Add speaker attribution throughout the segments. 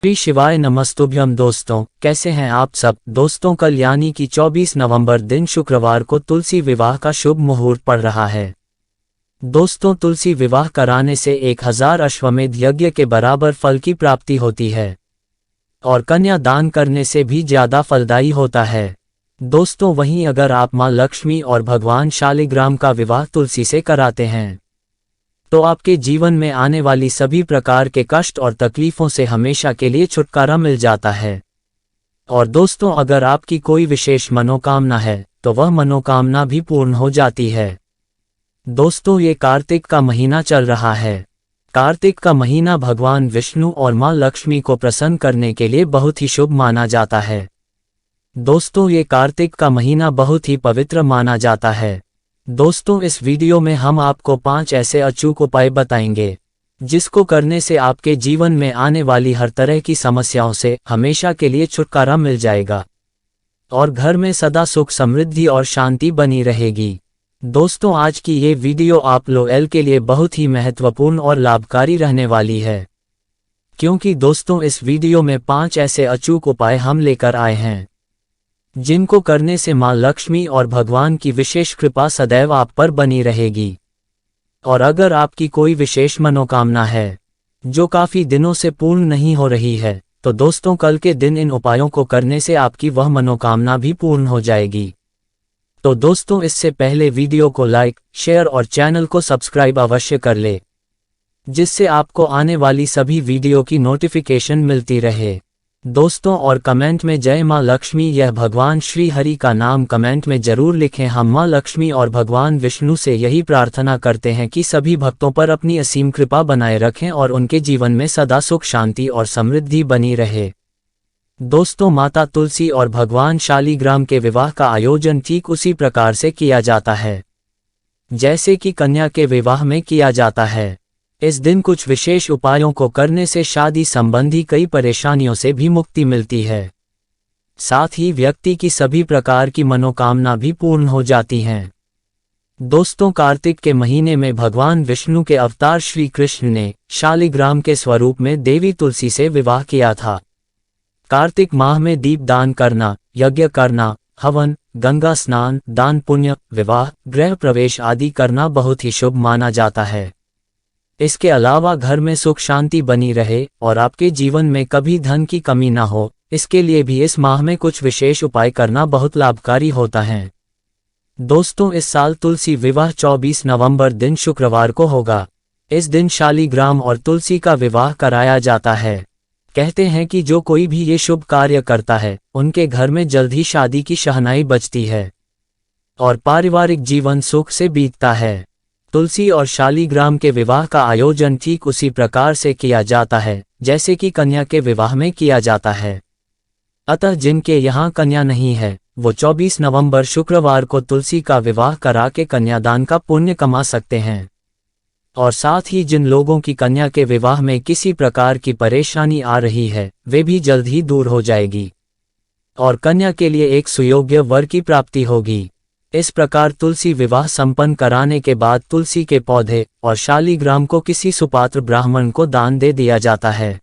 Speaker 1: श्री शिवाय नमस्तुभ्यम। दोस्तों, कैसे हैं आप सब। दोस्तों, कल यानी कि 24 नवंबर दिन शुक्रवार को तुलसी विवाह का शुभ मुहूर्त पड़ रहा है। दोस्तों, तुलसी विवाह कराने से 1000 अश्वमेध यज्ञ के बराबर फल की प्राप्ति होती है और कन्या दान करने से भी ज्यादा फलदायी होता है। दोस्तों, वहीं अगर आप मां लक्ष्मी और भगवान शालिग्राम का विवाह तुलसी से कराते हैं तो आपके जीवन में आने वाली सभी प्रकार के कष्ट और तकलीफों से हमेशा के लिए छुटकारा मिल जाता है। और दोस्तों, अगर आपकी कोई विशेष मनोकामना है तो वह मनोकामना भी पूर्ण हो जाती है। दोस्तों, ये कार्तिक का महीना चल रहा है। कार्तिक का महीना भगवान विष्णु और मां लक्ष्मी को प्रसन्न करने के लिए बहुत ही शुभ माना जाता है। दोस्तों, ये कार्तिक का महीना बहुत ही पवित्र माना जाता है। दोस्तों, इस वीडियो में हम आपको 5 ऐसे अचूक उपाय बताएंगे जिसको करने से आपके जीवन में आने वाली हर तरह की समस्याओं से हमेशा के लिए छुटकारा मिल जाएगा और घर में सदा सुख समृद्धि और शांति बनी रहेगी। दोस्तों, आज की ये वीडियो आप लोग के लिए बहुत ही महत्वपूर्ण और लाभकारी रहने वाली है, क्योंकि दोस्तों इस वीडियो में 5 ऐसे अचूक उपाय हम लेकर आए हैं जिनको करने से मां लक्ष्मी और भगवान की विशेष कृपा सदैव आप पर बनी रहेगी। और अगर आपकी कोई विशेष मनोकामना है जो काफी दिनों से पूर्ण नहीं हो रही है तो दोस्तों कल के दिन इन उपायों को करने से आपकी वह मनोकामना भी पूर्ण हो जाएगी। तो दोस्तों, इससे पहले वीडियो को लाइक, शेयर और चैनल को सब्सक्राइब अवश्य कर ले, जिससे आपको आने वाली सभी वीडियो की नोटिफिकेशन मिलती रहे। दोस्तों, और कमेंट में जय मां लक्ष्मी यह भगवान श्री हरि का नाम कमेंट में जरूर लिखें। हम मां लक्ष्मी और भगवान विष्णु से यही प्रार्थना करते हैं कि सभी भक्तों पर अपनी असीम कृपा बनाए रखें और उनके जीवन में सदा सुख शांति और समृद्धि बनी रहे। दोस्तों, माता तुलसी और भगवान शालिग्राम के विवाह का आयोजन ठीक उसी प्रकार से किया जाता है जैसे कि कन्या के विवाह में किया जाता है। इस दिन कुछ विशेष उपायों को करने से शादी संबंधी कई परेशानियों से भी मुक्ति मिलती है, साथ ही व्यक्ति की सभी प्रकार की मनोकामना भी पूर्ण हो जाती हैं। दोस्तों, कार्तिक के महीने में भगवान विष्णु के अवतार श्री कृष्ण ने शालिग्राम के स्वरूप में देवी तुलसी से विवाह किया था। कार्तिक माह में दीप दान करना, यज्ञ करना, हवन, गंगा स्नान, दान पुण्य, विवाह, गृह प्रवेश आदि करना बहुत ही शुभ माना जाता है। इसके अलावा घर में सुख शांति बनी रहे और आपके जीवन में कभी धन की कमी ना हो, इसके लिए भी इस माह में कुछ विशेष उपाय करना बहुत लाभकारी होता है। दोस्तों, इस साल तुलसी विवाह 24 नवंबर दिन शुक्रवार को होगा। इस दिन शालिग्राम और तुलसी का विवाह कराया जाता है। कहते हैं कि जो कोई भी ये शुभ कार्य करता है उनके घर में जल्द ही शादी की शहनाई बजती है और पारिवारिक जीवन सुख से बीतता है। तुलसी और शालिग्राम के विवाह का आयोजन ठीक उसी प्रकार से किया जाता है जैसे कि कन्या के विवाह में किया जाता है। अतः जिनके यहाँ कन्या नहीं है वो 24 नवंबर शुक्रवार को तुलसी का विवाह करा के कन्यादान का पुण्य कमा सकते हैं। और साथ ही जिन लोगों की कन्या के विवाह में किसी प्रकार की परेशानी आ रही है वे भी जल्द ही दूर हो जाएगी और कन्या के लिए एक सुयोग्य वर की प्राप्ति होगी। इस प्रकार तुलसी विवाह संपन्न कराने के बाद तुलसी के पौधे और शालिग्राम को किसी सुपात्र ब्राह्मण को दान दे दिया जाता है।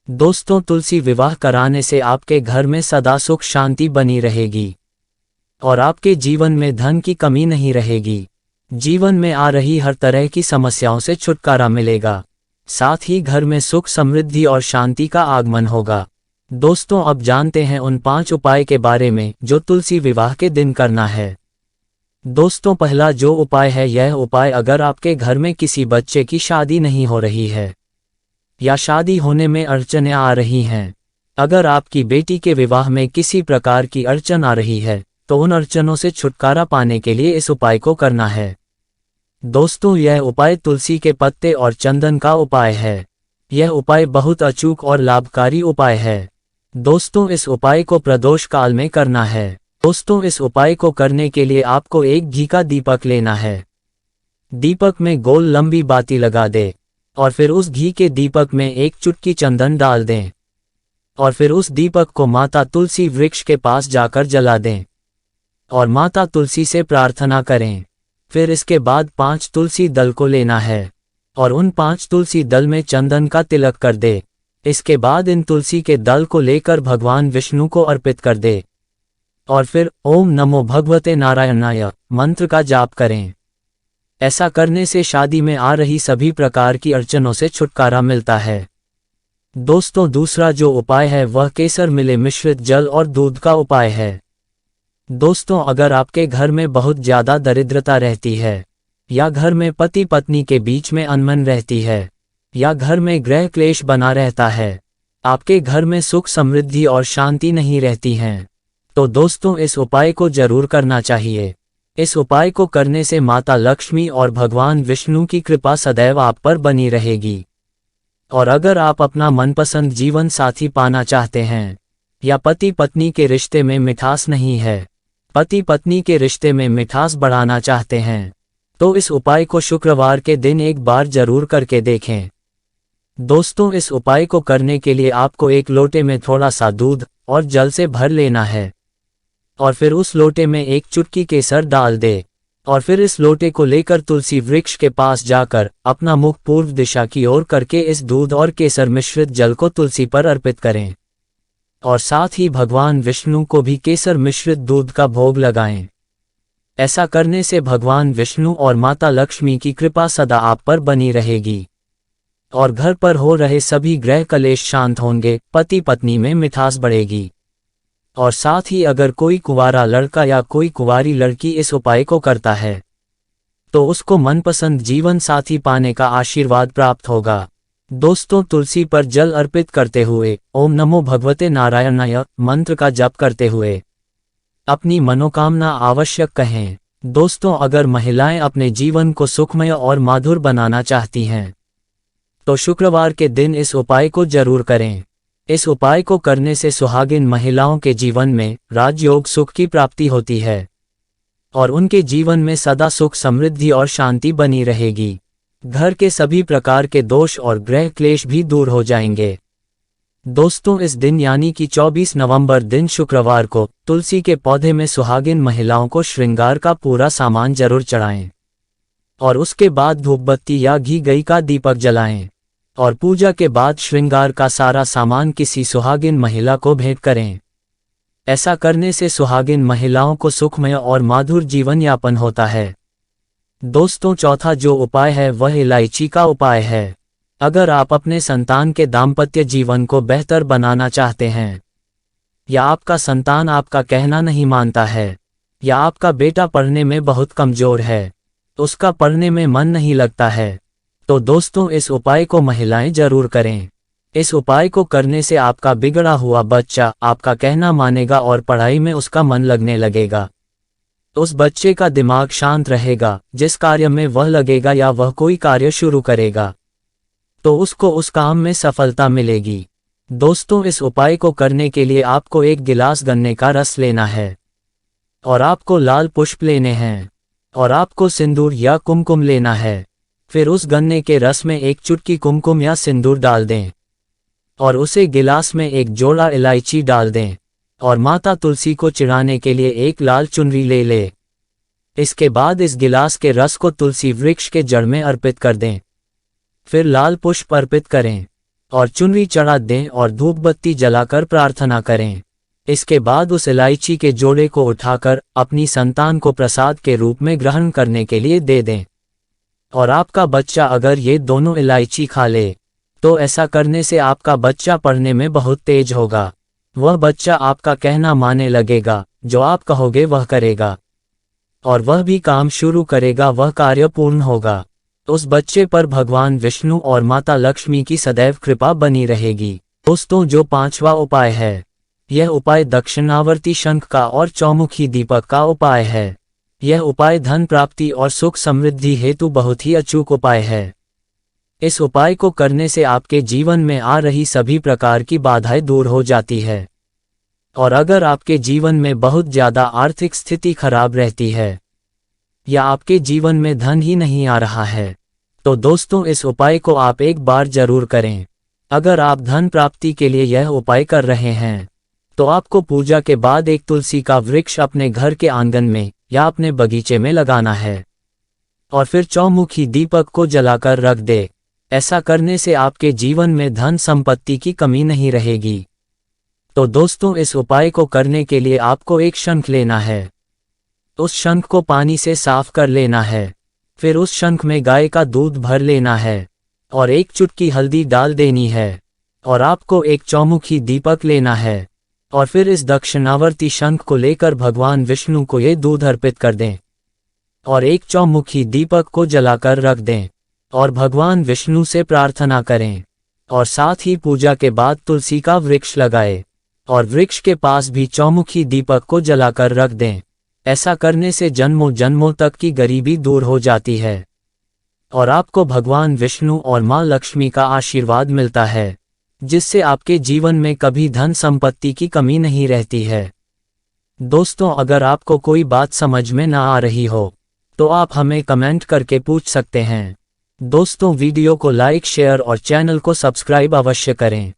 Speaker 1: दोस्तों, तुलसी विवाह कराने से आपके घर में सदा सुख शांति बनी रहेगी और आपके जीवन में धन की कमी नहीं रहेगी। जीवन में आ रही हर तरह की समस्याओं से छुटकारा मिलेगा, साथ ही घर में सुख समृद्धि और शांति का आगमन होगा। दोस्तों, अब जानते हैं उन 5 उपाय के बारे में जो तुलसी विवाह के दिन करना है। दोस्तों, पहला जो उपाय है यह उपाय अगर आपके घर में किसी बच्चे की शादी नहीं हो रही है या शादी होने में अड़चनें आ रही हैं, अगर आपकी बेटी के विवाह में किसी प्रकार की अड़चन आ रही है तो उन अड़चनों से छुटकारा पाने के लिए इस उपाय को करना है। दोस्तों, यह उपाय तुलसी के पत्ते और चंदन का उपाय है। यह उपाय बहुत अचूक और लाभकारी उपाय है। दोस्तों, इस उपाय को प्रदोष काल में करना है। दोस्तों, इस उपाय को करने के लिए आपको एक घी का दीपक लेना है। दीपक में गोल लंबी बाती लगा दें और फिर उस घी के दीपक में एक चुटकी चंदन डाल दें और फिर उस दीपक को माता तुलसी वृक्ष के पास जाकर जला दें और माता तुलसी से प्रार्थना करें। फिर इसके बाद 5 तुलसी दल को लेना है और उन 5 तुलसी दल में चंदन का तिलक कर दे। इसके बाद इन तुलसी के दल को लेकर भगवान विष्णु को अर्पित कर दे और फिर ओम नमो भगवते नारायणाय मंत्र का जाप करें। ऐसा करने से शादी में आ रही सभी प्रकार की अड़चनों से छुटकारा मिलता है। दोस्तों, दूसरा जो उपाय है वह केसर मिले मिश्रित जल और दूध का उपाय है। दोस्तों, अगर आपके घर में बहुत ज्यादा दरिद्रता रहती है, या घर में पति पत्नी के बीच में अनबन रहती है, या घर में गृह क्लेश बना रहता है, आपके घर में सुख समृद्धि और शांति नहीं रहती हैं, तो दोस्तों इस उपाय को जरूर करना चाहिए। इस उपाय को करने से माता लक्ष्मी और भगवान विष्णु की कृपा सदैव आप पर बनी रहेगी। और अगर आप अपना मनपसंद जीवन साथी पाना चाहते हैं, या पति पत्नी के रिश्ते में मिठास नहीं है, पति पत्नी के रिश्ते में मिठास बढ़ाना चाहते हैं, तो इस उपाय को शुक्रवार के दिन एक बार जरूर करके देखें। दोस्तों, इस उपाय को करने के लिए आपको एक लोटे में थोड़ा सा दूध और जल से भर लेना है और फिर उस लोटे में एक चुटकी केसर डाल दे और फिर इस लोटे को लेकर तुलसी वृक्ष के पास जाकर अपना मुख पूर्व दिशा की ओर करके इस दूध और केसर मिश्रित जल को तुलसी पर अर्पित करें और साथ ही भगवान विष्णु को भी केसर मिश्रित दूध का भोग लगाएं। ऐसा करने से भगवान विष्णु और माता लक्ष्मी की कृपा सदा आप पर बनी रहेगी और घर पर हो रहे सभी ग्रह कलेश शांत होंगे, पति पत्नी में मिठास बढ़ेगी। और साथ ही अगर कोई कुंवारा लड़का या कोई कुंवारी लड़की इस उपाय को करता है तो उसको मनपसंद जीवन साथी पाने का आशीर्वाद प्राप्त होगा। दोस्तों, तुलसी पर जल अर्पित करते हुए ओम नमो भगवते नारायणाय मंत्र का जप करते हुए अपनी मनोकामना आवश्यक कहें। दोस्तों, अगर महिलाएं अपने जीवन को सुखमय और माधुर बनाना चाहती हैं तो शुक्रवार के दिन इस उपाय को जरूर करें। इस उपाय को करने से सुहागिन महिलाओं के जीवन में राजयोग सुख की प्राप्ति होती है और उनके जीवन में सदा सुख समृद्धि और शांति बनी रहेगी। घर के सभी प्रकार के दोष और ग्रह क्लेश भी दूर हो जाएंगे। दोस्तों, इस दिन यानी कि 24 नवंबर दिन शुक्रवार को तुलसी के पौधे में सुहागिन महिलाओं को श्रृंगार का पूरा सामान जरूर चढ़ाएं और उसके बाद धूपबत्ती या घी गई का दीपक जलाएं और पूजा के बाद श्रृंगार का सारा सामान किसी सुहागिन महिला को भेंट करें। ऐसा करने से सुहागिन महिलाओं को सुखमय और माधुर जीवन यापन होता है। दोस्तों, चौथा जो उपाय है वह इलायची का उपाय है। अगर आप अपने संतान के दाम्पत्य जीवन को बेहतर बनाना चाहते हैं, या आपका संतान आपका कहना नहीं मानता है, या आपका बेटा पढ़ने में बहुत कमजोर है, उसका पढ़ने में मन नहीं लगता है, तो दोस्तों इस उपाय को महिलाएं जरूर करें। इस उपाय को करने से आपका बिगड़ा हुआ बच्चा आपका कहना मानेगा और पढ़ाई में उसका मन लगने लगेगा। उस बच्चे का दिमाग शांत रहेगा, जिस कार्य में वह लगेगा या वह कोई कार्य शुरू करेगा तो उसको उस काम में सफलता मिलेगी। दोस्तों, इस उपाय को करने के लिए आपको एक गिलास गन्ने का रस लेना है और आपको लाल पुष्प लेने हैं और आपको सिंदूर या कुमकुम लेना है। फिर उस गन्ने के रस में एक चुटकी कुमकुम या सिंदूर डाल दें और उसे गिलास में एक जोड़ा इलायची डाल दें और माता तुलसी को चढ़ाने के लिए एक लाल चुनरी ले ले। इसके बाद इस गिलास के रस को तुलसी वृक्ष के जड़ में अर्पित कर दें। फिर लाल पुष्प अर्पित करें और चुनरी चढ़ा दें और धूप बत्ती जलाकर प्रार्थना करें। इसके बाद उस इलायची के जोड़े को उठाकर अपनी संतान को प्रसाद के रूप में ग्रहण करने के लिए दे दें। और आपका बच्चा अगर ये दोनों इलायची खा ले तो ऐसा करने से आपका बच्चा पढ़ने में बहुत तेज होगा। वह बच्चा आपका कहना मानने लगेगा, जो आप कहोगे वह करेगा और वह भी काम शुरू करेगा, वह कार्य पूर्ण होगा। उस बच्चे पर भगवान विष्णु और माता लक्ष्मी की सदैव कृपा बनी रहेगी। दोस्तों, जो पांचवा उपाय है यह उपाय दक्षिणावर्ती शंख का और चौमुखी दीपक का उपाय है। यह उपाय धन प्राप्ति और सुख समृद्धि हेतु बहुत ही अचूक उपाय है। इस उपाय को करने से आपके जीवन में आ रही सभी प्रकार की बाधाएं दूर हो जाती है और अगर आपके जीवन में बहुत ज्यादा आर्थिक स्थिति खराब रहती है या आपके जीवन में धन ही नहीं आ रहा है तो दोस्तों इस उपाय को आप एक बार जरूर करें। अगर आप धन प्राप्ति के लिए यह उपाय कर रहे हैं तो आपको पूजा के बाद एक तुलसी का वृक्ष अपने घर के आंगन में या अपने बगीचे में लगाना है और फिर चौमुखी दीपक को जलाकर रख दे। ऐसा करने से आपके जीवन में धन संपत्ति की कमी नहीं रहेगी। तो दोस्तों, इस उपाय को करने के लिए आपको एक शंख लेना है। उस शंख को पानी से साफ कर लेना है। फिर उस शंख में गाय का दूध भर लेना है और एक चुटकी हल्दी डाल देनी है और आपको एक चौमुखी दीपक लेना है और फिर इस दक्षिणावर्ती शंख को लेकर भगवान विष्णु को ये दूध अर्पित कर दें और एक चौमुखी दीपक को जलाकर रख दें और भगवान विष्णु से प्रार्थना करें और साथ ही पूजा के बाद तुलसी का वृक्ष लगाएं और वृक्ष के पास भी चौमुखी दीपक को जलाकर रख दें। ऐसा करने से जन्मों जन्मों तक की गरीबी दूर हो जाती है और आपको भगवान विष्णु और मां लक्ष्मी का आशीर्वाद मिलता है, जिससे आपके जीवन में कभी धन संपत्ति की कमी नहीं रहती है। दोस्तों, अगर आपको कोई बात समझ में ना आ रही हो तो आप हमें कमेंट करके पूछ सकते हैं। दोस्तों, वीडियो को लाइक, शेयर और चैनल को सब्सक्राइब अवश्य करें।